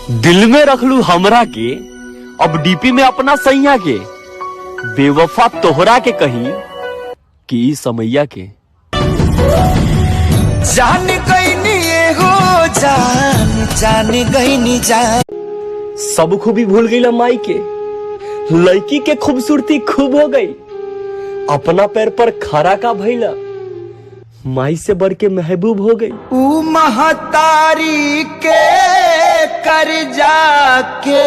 दिल में रख लू हमरा के, अब डीपी में अपना सैया के, बेवफा तोहरा के कहीं कि समैया के। जान गईनी हो जान गईनी जान। सब खूबी भूल गई माई के, लड़की के खूबसूरती खूब हो गई, अपना पैर पर खड़ा का भैला, माई से बढ़ के महबूब हो गई। ऊ महतारी के कर जाके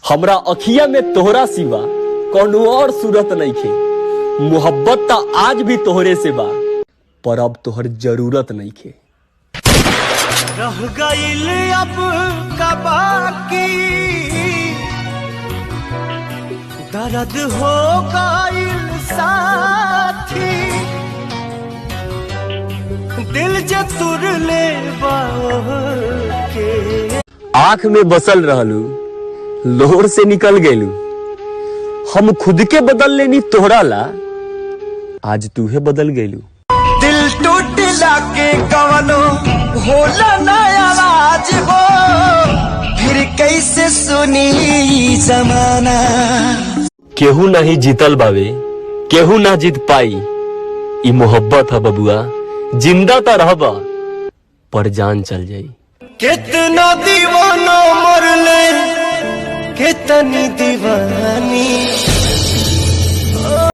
हमरा अखिया में तोहरा सिवा कौनो और सूरत नहीं खे। मोहब्बत ता आज भी तोहरे से बा, पर अब तोहर जरूरत नहीं खे। रह गईल अब का बाकी, दर्द हो गईल साथी, दिल जे तुर ले के। आंख में बसल रहलू, लोहर से निकल गेलू, हम खुद के बदल लेनी तोहरा ला, आज तूहे बदल गेलू। दिल टूटला के कवनो होला ना आवाज हो, फिर कैसे सुनी जमाना। केहू नहीं जीतल बावे, केहू ना जीत पाई, ई मोहब्बत है बबुआ, जिंदा ता रहबा पर जान चल जाई। कितना दीवाना मरले, कितनी दीवानी।